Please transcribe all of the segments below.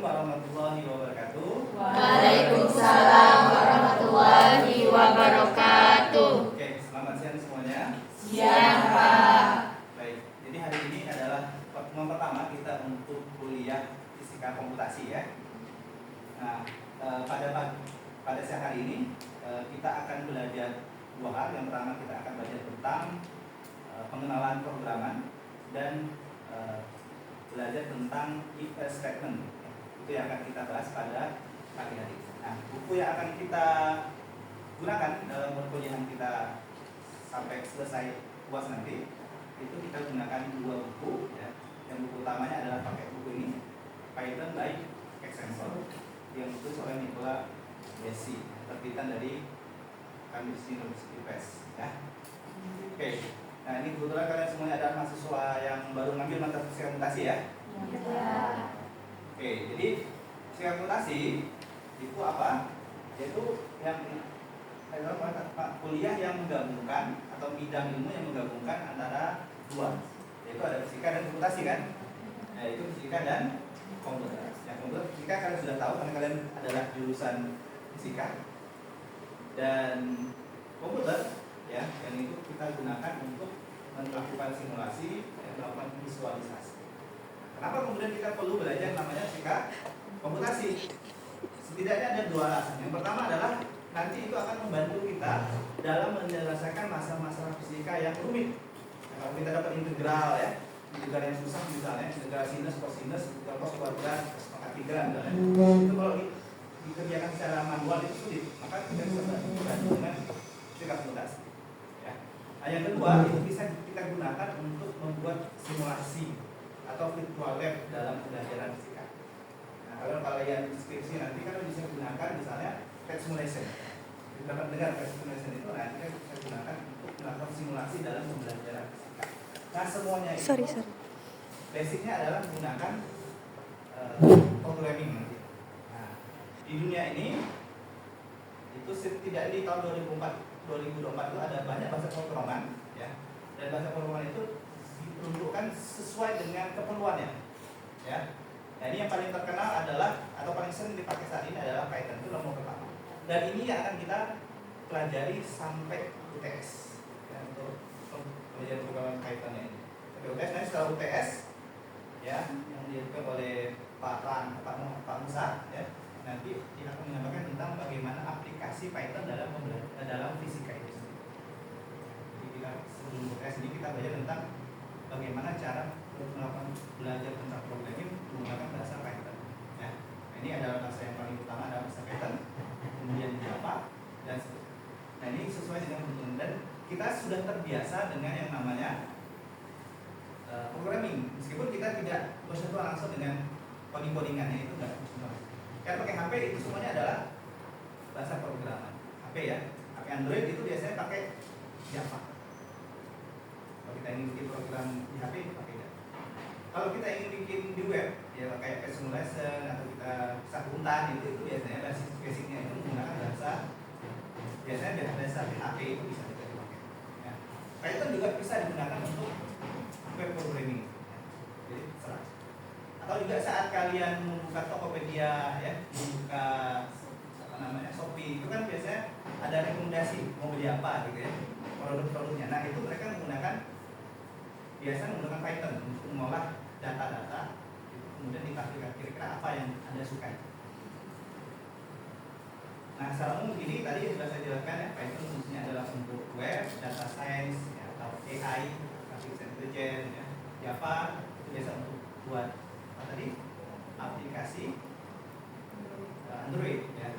warahmatullahi wabarakatuh. Waalaikumsalam warahmatullahi wabarakatuh. Oke, selamat siang semuanya. Siang, Pak. Baik, jadi hari ini adalah pertemuan pertama kita untuk kuliah fisika komputasi ya. Nah, pada siang hari ini kita akan belajar dua hal. Yang pertama kita akan belajar tentang pengenalan pemrograman dan belajar tentang if statement. Itu yang akan kita bahas pada pagi hari. Nah, buku yang akan kita gunakan dalam perkuliahan kita sampai selesai UAS nanti itu kita gunakan dua buku ya. Yang buku utamanya adalah pakai buku ini, Python by Extensor, yang ditulis oleh Nicola Bessi, terbitan dari Cambridge University Press ya. Oke. Nah, ini kebetulan kalian semuanya adalah mahasiswa yang baru ngambil mata fisika komputasi ya. Ya. Oke, jadi fisika komputasi itu apa? Yaitu yang adalah kuliah yang menggabungkan atau bidang ilmu yang menggabungkan antara dua, yaitu ada fisika dan komputasi kan? Nah, itu fisika dan komputer. Yang komputer fisika kalian sudah tahu karena kalian adalah jurusan fisika, dan komputer ya, yang itu kita gunakan untuk melakukan simulasi dan melakukan visualisasi. Kenapa kemudian kita perlu belajar namanya fisika komputasi? Setidaknya ada dua alasan. Yang pertama adalah nanti itu akan membantu kita dalam menyelesaikan masalah-masalah fisika yang rumit. Nah, kalau kita dapat integral ya, integral yang susah misalnya, integral sinus, cosinus, integral cos kuadrat, pangkat 3 misalnya. Itu kalau dikerjakan secara manual itu sulit, maka kita bisa bantu dengan fisika komputasi. Ya. Nah, yang kedua itu bisa kita gunakan untuk membuat simulasi atau virtual lab dalam pembelajaran fisika. Nah, kalau kalian skripsi nanti kan bisa gunakan misalnya PET simulation. Kita mendengar PET simulation itu nanti kan bisa gunakan untuk melakukan simulasi dalam pembelajaran fisika. Nah, semuanya itu basicnya adalah menggunakan programming nanti. Nah, di dunia ini itu setidaknya di tahun 2024 itu ada banyak bahasa pemrograman ya, dan bahasa pemrograman itu diperuntukkan sesuai dengan keperluannya ya. Nah, ini yang paling terkenal adalah atau paling sering dipakai saat ini adalah Python, itu nomor pertama, dan ini yang akan kita pelajari sampai UTS ya, untuk pelajaran pemrograman Python ini sampai UTS. Nanti setelah UTS ya, yang dilakukan oleh Pak Musa ya, nanti kita akan menyampaikan tentang bagaimana aplikasi Python dalam fisika itu sendiri. Jadi kita sebelum UTS ini kita belajar tentang bagaimana cara melakukan belajar tentang programming menggunakan bahasa Python. Ya. Nah, ini adalah bahasa yang paling utama adalah bahasa Python, kemudian Java dan seterusnya. Nah, ini sesuai dengan kebutuhan dan kita sudah terbiasa dengan yang namanya programming, meskipun kita tidak bersentuhan langsung dengan codingannya itu enggak. Karena pakai HP itu semuanya adalah bahasa pemrograman. HP ya, HP Android itu biasanya pakai Java. Kalau kita ingin bikin program di HP itu pakai Java. Kalau kita ingin bikin di web, ya kayak PET simulation atau kita sakuntan itu biasanya basicnya itu menggunakan bahasa biasanya bahasa PHP itu bisa kita dipakai. Ya. Python juga bisa digunakan untuk web programming. Ya. Jadi serah. Atau juga saat kalian membuka Tokopedia ya, membuka Shopee, itu kan biasanya ada rekomendasi mau beli apa gitu ya, produk-produknya. Nah, itu mereka biasanya menggunakan Python untuk mengolah data-data, kemudian ditampilkan kira-kira apa yang Anda sukai. Nah, secara umum ini tadi sudah saya jelaskan ya, Python fungsinya adalah untuk web, data science ya, atau AI, artificial intelligence ya. Java itu biasa untuk buat tadi aplikasi Android ya.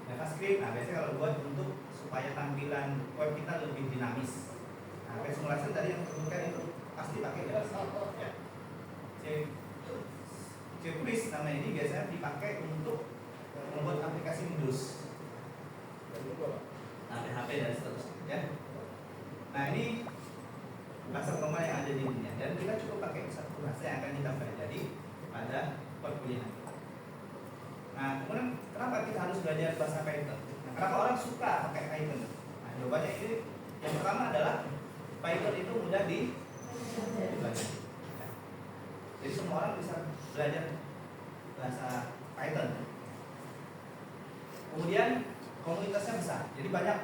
JavaScript, nah biasanya kalau buat untuk supaya tampilan web kita lebih dinamis. Nah, PET simulation tadi yang disebutkan itu pasti pakai JavaScript ya. C++ nama ini biasanya dipakai untuk membuat aplikasi Windows, PHP dan seterusnya ya. Nah, ini bahasa pemrograman yang ada di dunia dan kita cukup pakai satu bahasa yang akan kita pelajari pada perkuliahan. Nah, kemudian kenapa kita harus belajar bahasa Python? Nah, kenapa orang suka pakai Python? Nah, jawabannya ini yang pertama adalah Python itu mudah dipelajari. Jadi semua orang bisa belajar bahasa Python Python. Kemudian komunitasnya besar, jadi banyak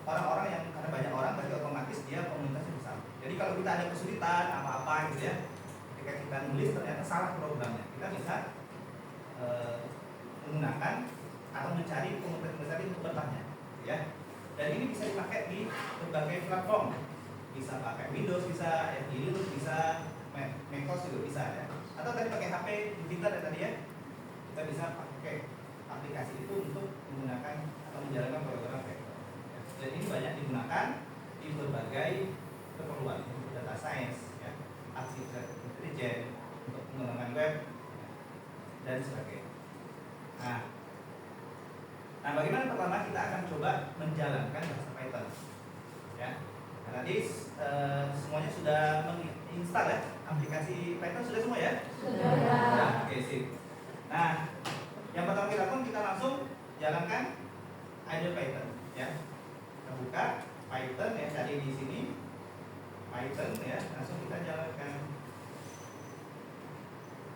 orang-orang yang, karena banyak orang berarti otomatis dia komunitasnya besar. Jadi kalau kita ada kesulitan apa-apa gitu ya, ketika kita nulis ternyata salah programnya, kita bisa menggunakan atau mencari komunitas untuk bertanya, gitu ya. Dan ini bisa dipakai di berbagai platform, bisa pakai Windows, bisa Linux, bisa macOS juga bisa ya. Atau tadi pakai HP, Jupyter ya tadi ya, kita bisa pakai aplikasi itu untuk menggunakan atau menjalankan program vektor. Dan ini banyak digunakan di berbagai keperluan untuk data science, ya, artificial intelligence, untuk pengembangan web dan sebagainya. Nah, bagaimana pertama kita akan coba menjalankan bahasa Python, ya. Nah, tadi semuanya sudah menginstal ya aplikasi Python, sudah semua ya? Sudah. Oke, sip. Nah, yang pertama kita lakukan, kita langsung jalankan idle Python, ya. Kita buka Python ya, cari di sini Python ya, langsung kita jalankan.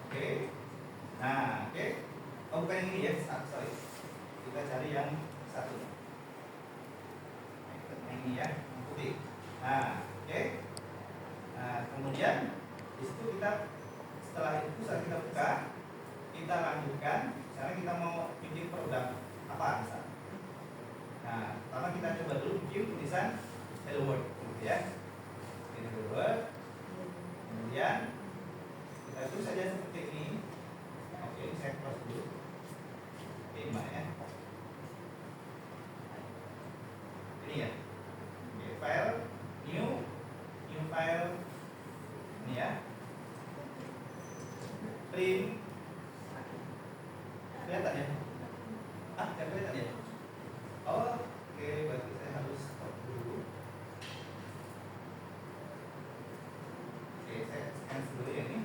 Oke. Nah, oke. Oh, bukan yang ini ya, sorry. Kita cari yang satu. Python yang ini ya, yang putih. Nah, oke. Nah, kemudian di situ kita, setelah itu saat kita buka, kita lanjutkan. Misalnya kita mau bikin program apa misalnya. Nah, pertama kita coba dulu bikin tulisan hello world, gitu ya. Hello world. Kemudian kita tulis saja seperti ini. Oke, ini saya close dulu. Oke, gimana ya? Ini ya. Oke, file new file ini ya. Print. Kelihatan ya? Tidak kelihatan ya? Oh, oke, berarti saya harus stop dulu. Oke, saya scan dulu ya ini.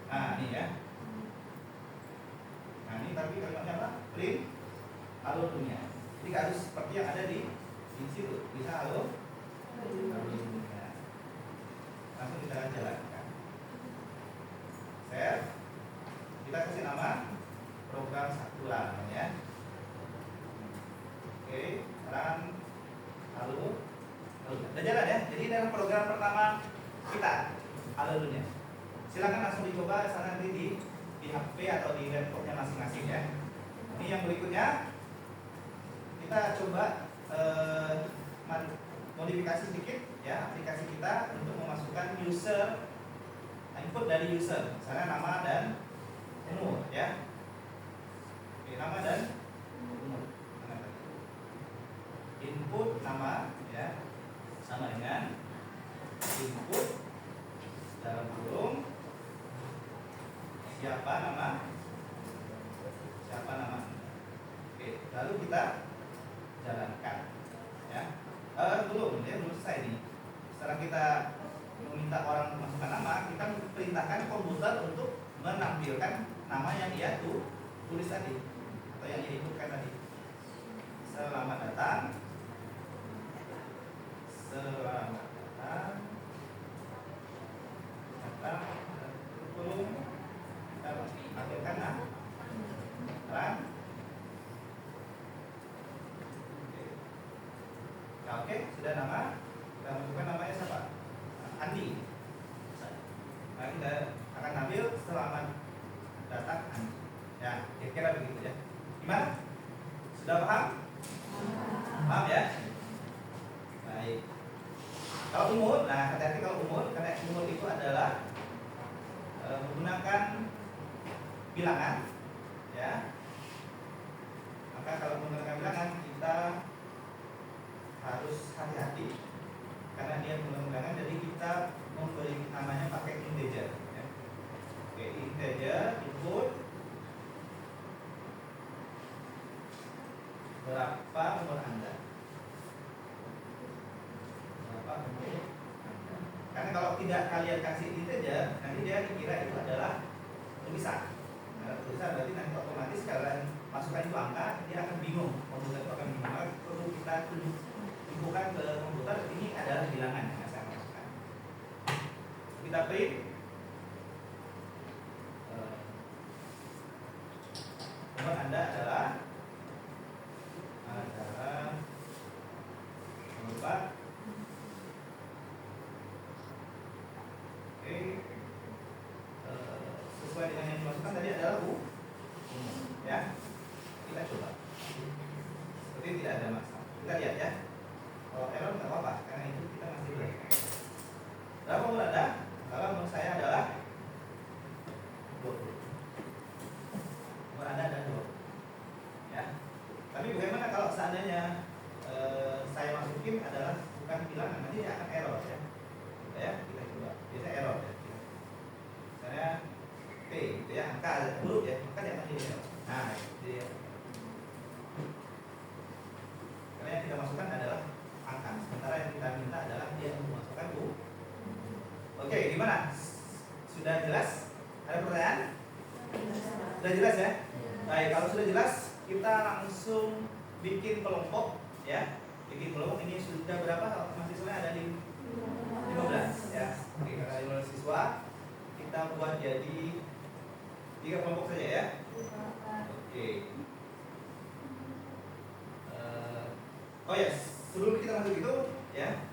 Nah, ini ya. Nah, ini tapi kalimatnya apa? Print halo dunia. Jadi harus seperti yang ada di situ. Bisa halo dunia. Langsung kita jalankan. Kita kasih nama program satu lah namanya. Oke, sekarang halo. Udah jalan ya. Jadi dalam program pertama kita halo dunia. Silakan langsung dicoba sana nanti di HP atau di laptopnya masing-masing ya. Ini yang berikutnya kita coba modifikasi sedikit ya aplikasi kita untuk memasukkan user, input dari user, misalnya nama dan umur ya. Oke, nama dan umur. Input nama ya sama dengan input dalam kurung siapa nama. Oke, lalu kita jalankan ya. Belum selesai nih. Setelah kita meminta orang memasukkan nama, kita perintahkan komputer untuk menampilkan nama yang dia tulis tadi atau yang dia inputkan tadi. Selamat datang. Kurikulum. Kita tampilkan nama. Oke, sudah nama. Kita masukkan namanya siapa? Andi. Nah, kita akan ambil selamat datang Andi. Ya, kira-kira begitu ya. Gimana? Sudah paham? Paham ya? Baik. Kalau umur, nah hati-hati kalau umur, karena umur itu adalah menggunakan bilangan, ya. Maka kalau menggunakan bilangan kita harus hati-hati karena dia menggunakan bilangan, jadi kita memberi namanya pakai integer. Ya. Oke, integer input berapa umur Anda? Karena kalau tidak kalian kasih integer, nanti dia dikira itu adalah tulisan. Nah, tulisan berarti nanti otomatis kalian masukkan itu angka, dia akan bingung. Komputer itu akan bingung. Maka perlu kita tunjukkan ke komputer ini adalah bilangan yang saya masukkan. Kita print. jawaban Anda adalah lupa. Oke. Sesuai dengan yang dimasukkan tadi adalah U. Ya. Kita coba. Seperti tidak ada masalah. Kita lihat ya. Kalau error nggak apa-apa, karena itu kita masih belajar. Berapa menurut Anda? Kalau menurut saya adalah 20. Menurut Anda ada 20. Ya. Tapi bagaimana kalau seandainya saya masukin adalah bukan bilangan, nanti dia akan error ya. Ya, kita coba. Biasanya error ya. Misalnya P gitu ya, angka huruf ya, maka dia akan jadi error. Nah, jadi karena yang kita masukkan adalah angka, sementara yang kita minta adalah dia memasukkan U. Oke, gimana? Sudah jelas? Ada pertanyaan? Sudah jelas ya? Baik, kalau sudah jelas, kita langsung bikin kelompok ya. Bikin kelompok ini sudah berapa? Mahasiswanya ada di 15 ya. Oke, karena 15 siswa, kita buat jadi 3 kelompok saja ya. Oke. Oh ya, sebelum kita masuk itu ya,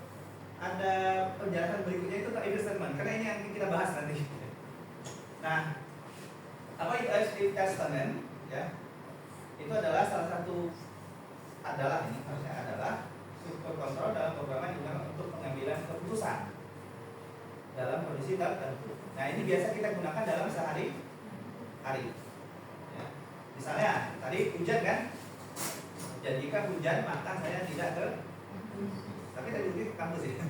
ada penjelasan berikutnya itu tentang if statement, karena ini yang kita bahas nanti. Nah, apa itu if statement ya? Itu adalah salah satu ini harusnya adalah struktur kontrol dalam program yang digunakan untuk pengambilan keputusan dalam kondisi tertentu. Nah, ini biasa kita gunakan dalam sehari-hari. Ya. Misalnya tadi hujan kan? Dan jika hujan maka saya tidak ke, tapi tadi ke kampus ya.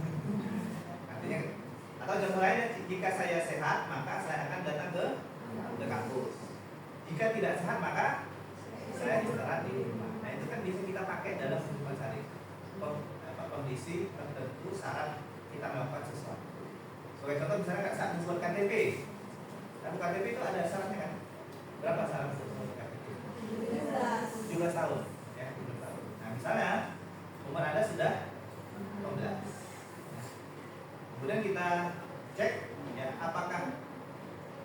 Artinya, atau contoh lainnya, jika saya sehat maka saya akan datang ke kampus. Jika tidak sehat maka saya istirahat di rumah. Nah, itu kan bisa kita pakai dalam kehidupan sehari. Kondisi tertentu saat kita melakukan sesuatu. Sebagai contoh misalnya saat membuat KTP. Nah, KTP itu ada syaratnya kan? Berapa syarat untuk membuat KTP? 17 tahun. Ya, 17 tahun. Nah, misalnya umur Anda sudah 15. Kemudian kita cek ya, apakah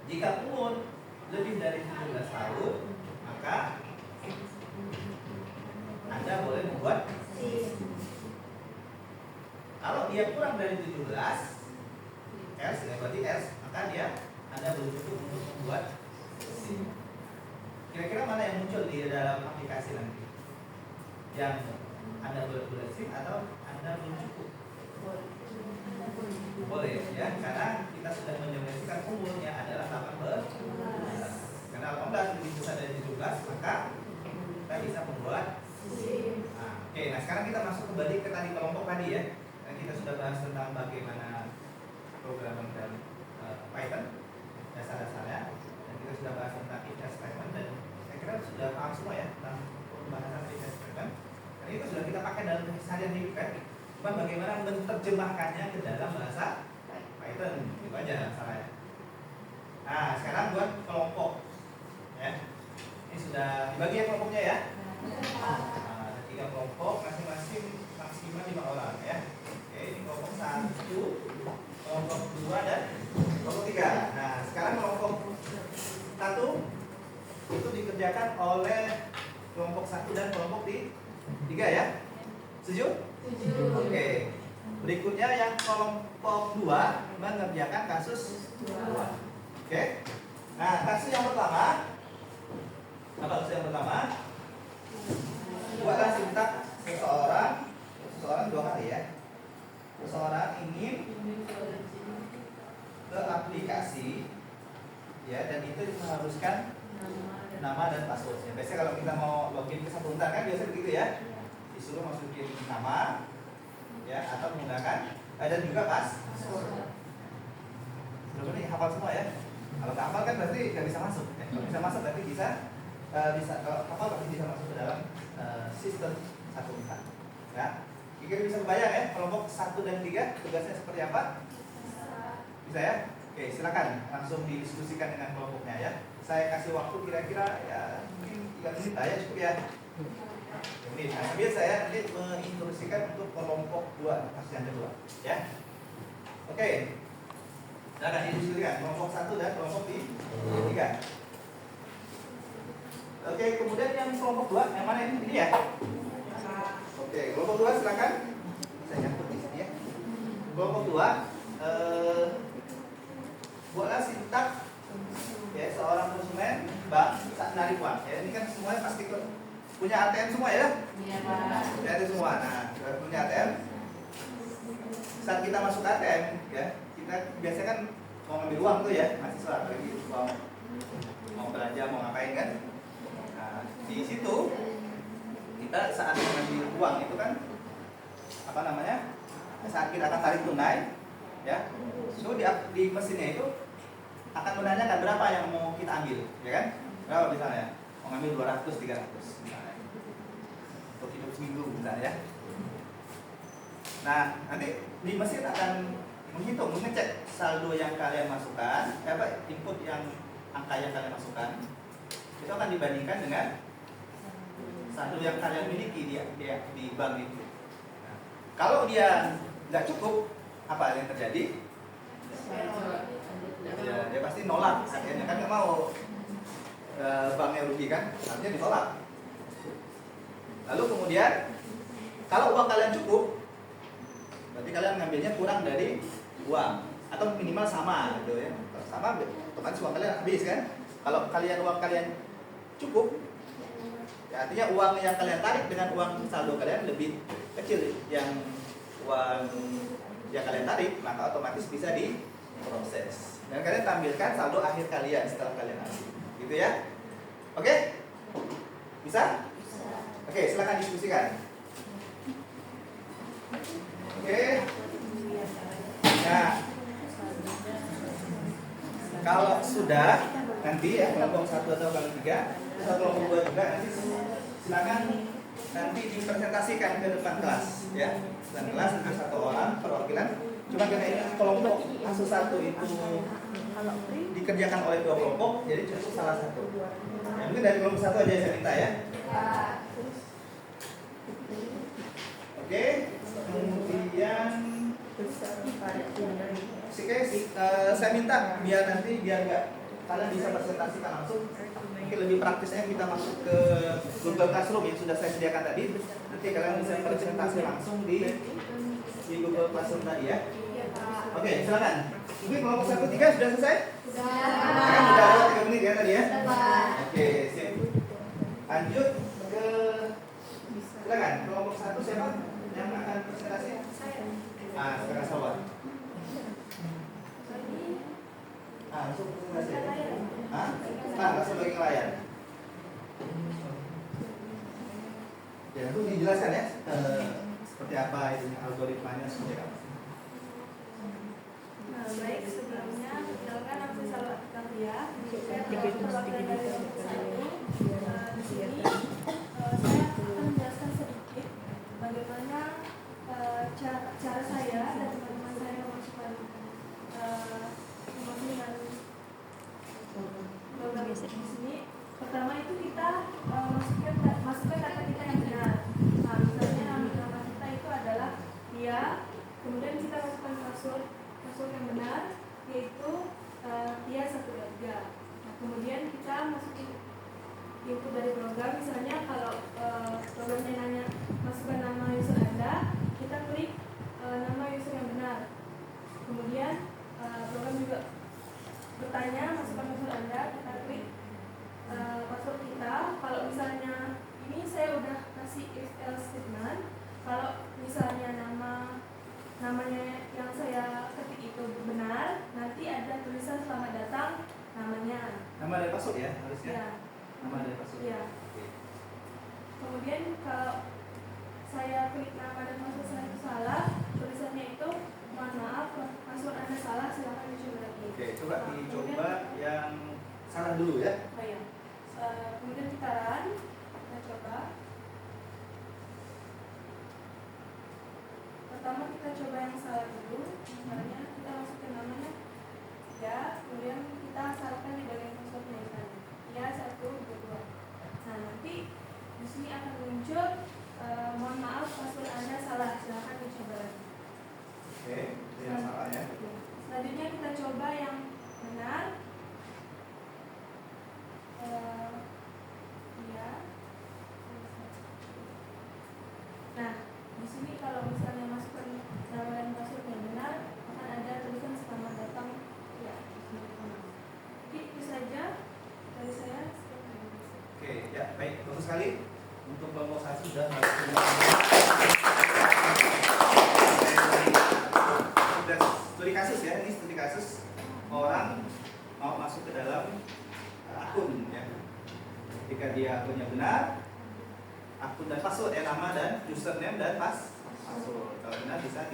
jika umur lebih dari 17 tahun maka Anda boleh membuat SIM. Kalau dia kurang dari 17 S, ya berarti S, maka dia Anda belum cukup untuk membuat SIM. Kira-kira mana yang muncul di dalam aplikasi nanti? Yang Anda boleh buat SIM atau Anda belum cukup? Boleh ya, karena kita sudah mendefinisikan umurnya adalah 18. Karena 18 lebih besar dari 17, maka kita bisa membuat SIM. Oke, nah sekarang kita masuk kembali ke tadi kelompok tadi ya. Dan kita sudah bahas tentang bagaimana programming dan Python dasar-dasarnya, dan kita sudah bahas tentang if statement, dan saya kira sudah paham semua ya tentang pembahasan if statement. Dan itu sudah kita pakai dalam keseharian hidup kan. Cuma bagaimana menerjemahkannya ke dalam bahasa Python, itu aja masalahnya. Nah, sekarang buat kelompok ya. Ini sudah dibagi ya kelompoknya ya. Nah, ada 3 kelompok, masing-masing maksimal 5 orang ya. Oke, ini kelompok 1, kelompok 2 dan kelompok 3. Nah, sekarang kelompok 1 itu dikerjakan oleh kelompok 1 dan kelompok 3 ya. Setuju? Setuju. Oke. Berikutnya yang kelompok 2 mengerjakan kasus 2. Oke. Nah, kasus yang pertama, apa kasus yang pertama? Buatlah sintak seseorang 2 kali ya. Seseorang ingin ke aplikasi ya, dan itu mengharuskan nama dan passwordnya. Biasanya kalau kita mau login ke satu kan biasa begitu ya, disuruh masukin nama ya, atau menggunakan dan juga password. Belum ini hafal semua ya. Kalau nggak hafal kan berarti nggak bisa masuk ya. Kalau bisa masuk berarti bisa kalau hafal berarti bisa masuk ke dalam sistem satu ya. Kira bisa bayang ya kelompok 1 dan 3 tugasnya seperti apa? Bisa ya? Oke, silakan langsung didiskusikan dengan kelompoknya ya. Saya kasih waktu kira-kira ya mungkin 3 menit aja cukup ya. Ini sambil saya nanti menginstruksikan untuk kelompok 2 kasus yang kedua ya. Oke. Silakan didiskusikan kelompok 1 dan kelompok 3. Oke, kemudian kelompok 2 yang mana ini ya? Oke, kelompok 2 silakan. Saya catat di sini ya. Kelompok 2 buatlah sintak ya seorang konsumen bank saat menarik uang. Ya, ini kan semuanya pasti punya ATM semua ya? Iya, Pak. Punya ATM semua. Nah, punya ATM. Saat kita masuk ATM ya, kita biasanya kan mau ngambil uang tuh ya, mahasiswa apalagi mau belanja, mau ngapain kan? Nah, di situ kita saat mengambil uang itu kan apa namanya? Saat kita akan tarik tunai ya. So di mesinnya itu akan menanyakan berapa yang mau kita ambil, ya kan? Berapa misalnya? Mau ngambil 200, 300 misalnya. Untuk hidup seminggu misalnya ya. Nah, nanti di mesin akan menghitung, mengecek saldo yang kalian masukkan, input yang angka yang kalian masukkan itu akan dibandingkan dengan saldo yang kalian miliki di bank itu. Nah, kalau dia nggak cukup, apa yang terjadi? Ya, dia pasti nolak, akhirnya kan nggak mau banknya rugi kan, artinya ditolak. Lalu kemudian kalau uang kalian cukup, berarti kalian ngambilnya kurang dari uang atau minimal sama gitu ya. Kalau sama otomatis uang kalian habis kan. Kalau uang kalian cukup, ya artinya uang yang kalian tarik dengan uang saldo kalian lebih kecil yang uang yang kalian tarik, maka otomatis bisa diproses. Dan kalian tampilkan saldo akhir kalian setelah kalian ambil. Gitu ya. Oke? Bisa? Oke, silakan diskusikan. Oke. Nah, kalau sudah nanti ya kelompok 1 atau kelompok 3 atau kelompok 2 juga nanti silakan nanti dipresentasikan ke depan kelas ya. Depan kelas ada 1 orang perwakilan. Cuma karena ini kelompok kasus 1 itu dikerjakan oleh 2 kelompok, jadi cukup salah satu. Ya, mungkin dari kelompok 1 aja saya minta ya. Oke, kemudian saya minta biar nggak kalian bisa presentasikan langsung, mungkin lebih praktisnya kita masuk ke Google Classroom yang sudah saya sediakan tadi. Nanti kalian bisa presentasi langsung di Google Classroom tadi ya. Oke, silakan. Mungkin kelompok 1 3 sudah selesai? Sudah ada 3 menit ya tadi ya. Oke, sip. Lanjut ke silakan kelompok 1 siapa yang akan presentasi? Sekarang Salwa. Langsung presentasi. Langsung bagi ke layar. Ya, itu dijelaskan ya seperti apa ini algoritmanya seperti apa. Baik, sebelumnya perkenalkan aku Salwa Kavia. Saya perwakilan dari kelompok 1. Di sini saya akan menjelaskan sedikit bagaimana cara saya dan teman-teman saya memasukkan dengan program di sini. Pertama itu kita masukkan data kita yang benar. Nah, misalnya nama kita itu adalah dia, kemudian kita masukkan password yang benar, yaitu dia 123. Nah, kemudian kita masukin input dari program. Misalnya kalau programnya nanya masukkan nama user Anda, kita klik nama user yang benar. Kemudian program juga bertanya masukkan password Anda, kita klik password kita. Kalau misalnya ini saya udah kasih if else statement, kalau misalnya namanya yang saya ketik itu benar, nanti ada tulisan selamat datang namanya. Nama dari password ya harusnya. Ya. Nama dari password. Ya. Kemudian kalau saya klik nama dan password saya itu salah, tulisannya itu mohon maaf password Anda salah, silakan dicoba lagi. Oke, coba dicoba yang salah dulu ya. Oh ya. Kemudian kita run, kita coba. Pertama kita coba yang salah dulu. Misalnya kita masukin namanya ya, kemudian kita salahkan di bagian passwordnya misalnya ya 122. Nah, nanti di sini akan muncul mohon maaf password Anda salah, silakan dicoba lagi. Oke, itu yang salah ya. Selanjutnya kita coba yang benar. Ya. sekali untuk kelompok 1 sudah studi kasus ya, ini studi kasus orang mau masuk ke dalam akun ya. Jika dia akunnya benar, akun dan password ya, nama dan username dan password. Kalau benar bisa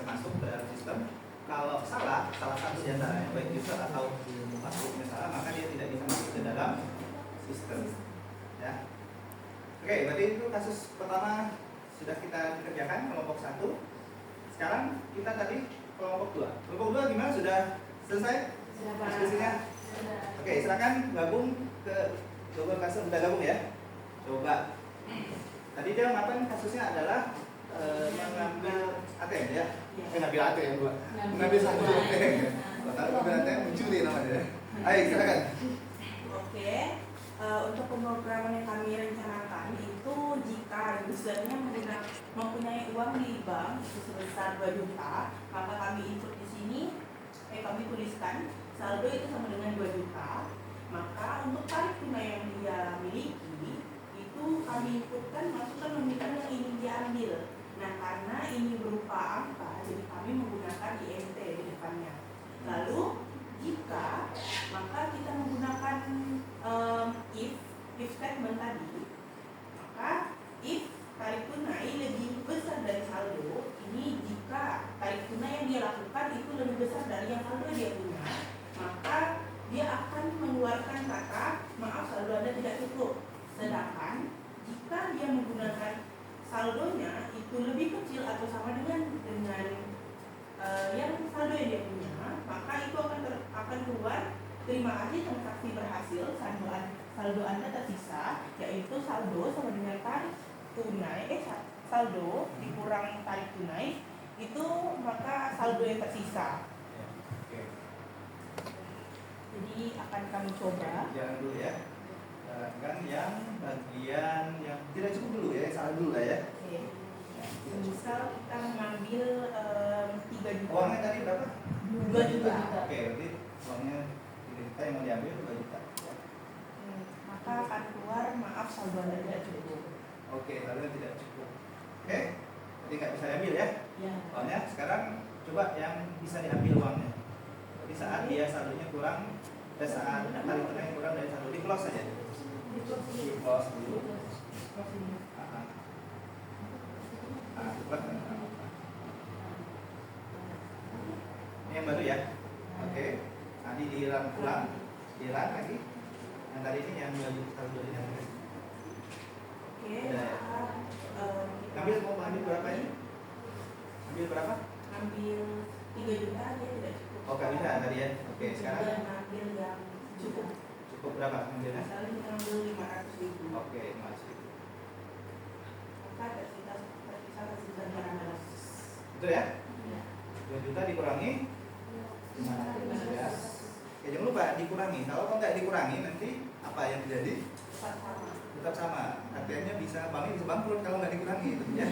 masuk ke dalam sistem. Kalau salah satu di antaranya baik user atau passwordnya salah, maka dia tidak bisa masuk ke dalam sistem. Ya. Oke, berarti itu kasus pertama sudah kita kerjakan kelompok 1. Sekarang kita tadi kelompok 2. Kelompok 2 gimana? Sudah selesai diskusinya? Oke, silakan gabung ke Google Classroom. Udah gabung ya? Coba. Tadi dia ngapain? Kasusnya adalah mengambil ATM ya? Ngambil ATM gua. Mengambil satu ATM. Kalau ngambil ATM mencuri namanya. Ayo silakan. Oke. Untuk pemrograman yang kami rencanakan itu jika usernya mempunyai uang di bank itu sebesar 2 juta, maka kami input di sini, kami tuliskan saldo itu sama dengan 2 juta. Maka untuk tarik tunai yang dia miliki itu kami inputkan, masukkan nominal yang ingin diambil. Nah, karena ini berupa angka, jadi kami menggunakan INT di depannya. Lalu jika, maka kita menggunakan if statement tadi, maka if tarik tunai lebih besar dari saldo, ini jika tarik tunai yang dia lakukan itu lebih besar dari yang saldo dia punya, maka dia akan mengeluarkan kata maaf saldo Anda tidak cukup. Sedangkan jika dia menggunakan saldonya itu lebih kecil atau sama dengan yang saldo yang dia punya, maka itu akan keluar terima kasih transaksi berhasil, saldo Anda tersisa, yaitu saldo sama dengan tarik tunai, saldo dikurang tarik tunai itu maka saldo yang tersisa. Jadi akan kami coba. Jangan dulu ya. Kan yang bagian yang tidak cukup dulu ya, salah dulu lah ya. Oke. Misal kita mengambil 3 juta. Uangnya tadi berapa? 2 juta. Oke, berarti uangnya 3 juta yang mau diambil 2 juta. Maka akan keluar maaf saldo Anda tidak cukup. Oke, saldo tidak cukup. Oke, jadi nggak bisa diambil ya? Ya. Uangnya sekarang coba yang bisa diambil uangnya. Jadi saat dia saldonya kurang, saat tarik tunai kurang dari saldo, di close saja. Di close dulu. Ini yang baru ya. Oke. Nanti di-run ulang, di-run lagi. Yang tadi ini yang saldo ini. Oke. Ambil mau ambil berapa ini? Ambil berapa? Ambil 3 juta dia tidak cukup. Oh, nggak bisa tadi ya. Oke, sekarang Dan ambil yang cukup. cukup berapa ambilnya? Misalnya kita ambil 500.000. Oke, 500.000. Maka tersisa 200. Betul ya? Ya. 2 juta dikurangi 500 ya. Oke, jangan lupa dikurangi. Kalau nggak dikurangi nanti apa yang terjadi? Tetap sama. Tetap sama. ATM-nya banknya bisa bangkrut kalau nggak dikurangi itu ya.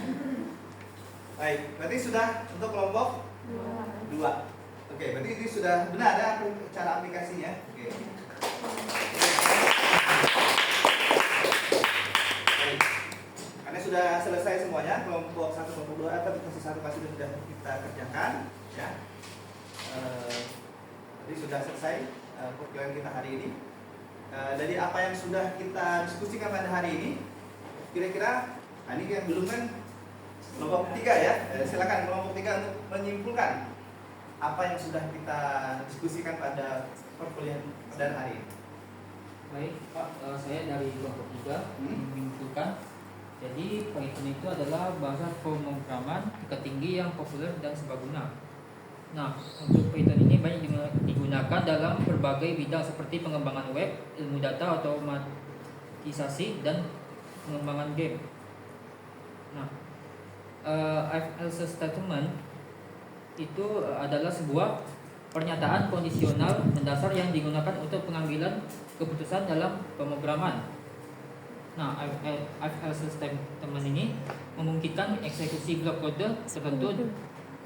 Baik, berarti sudah untuk kelompok 2. Oke, berarti ini sudah benar ya cara aplikasinya. Oke. Baik. Karena sudah selesai semuanya kelompok 1, kelompok 2 atau kasus 1 pasti sudah kita kerjakan ya. Jadi sudah selesai perkuliahan kita hari ini. Dari apa yang sudah kita diskusikan pada hari ini, kira-kira ini yang belum kan kelompok 3 ya. Silakan kelompok 3 untuk menyimpulkan apa yang sudah kita diskusikan pada perkuliahan pada hari ini. Baik Pak, saya dari kelompok 3 menyimpulkan. Jadi Python itu adalah bahasa pemrograman tingkat tinggi yang populer dan serbaguna. Nah, untuk Python ini banyak digunakan dalam berbagai bidang seperti pengembangan web, ilmu data, otomatisasi, dan pengembangan game. Nah, if else statement itu adalah sebuah pernyataan kondisional mendasar yang digunakan untuk pengambilan keputusan dalam pemrograman. Nah, if else statement ini memungkinkan eksekusi blok kode tertentu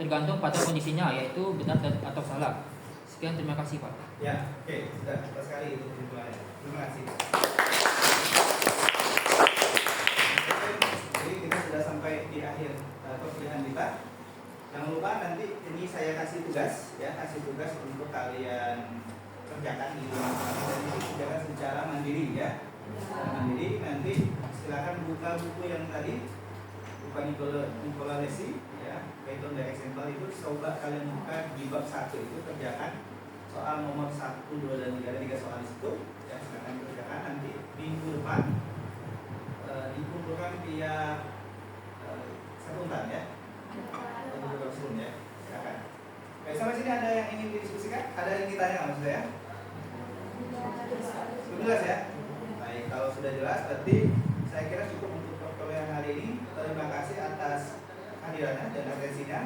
tergantung pada kondisinya, yaitu benar atau salah. Sekian, terima kasih Pak. Ya, oke, sudah sekali itu kesimpulannya. Terima kasih. mandiri ya. Mandiri, nanti silakan buka buku yang tadi, buku Nicola Lesi ya, Python the example itu coba kalian buka di bab 1 itu kerjakan soal nomor 1, 2 dan 3 ada 3 soal di situ ya, silakan kerjakan nanti minggu depan dikumpulkan via sebentar ya. Untuk sebelum ya, silakan. Oke, sampai sini ada yang ingin didiskusikan? Ada yang ditanya nggak maksud saya? Sudah jelas ya? Baik, kalau sudah jelas berarti saya kira cukup untuk perkuliahan hari ini. Terima kasih atas kehadirannya dan atensinya.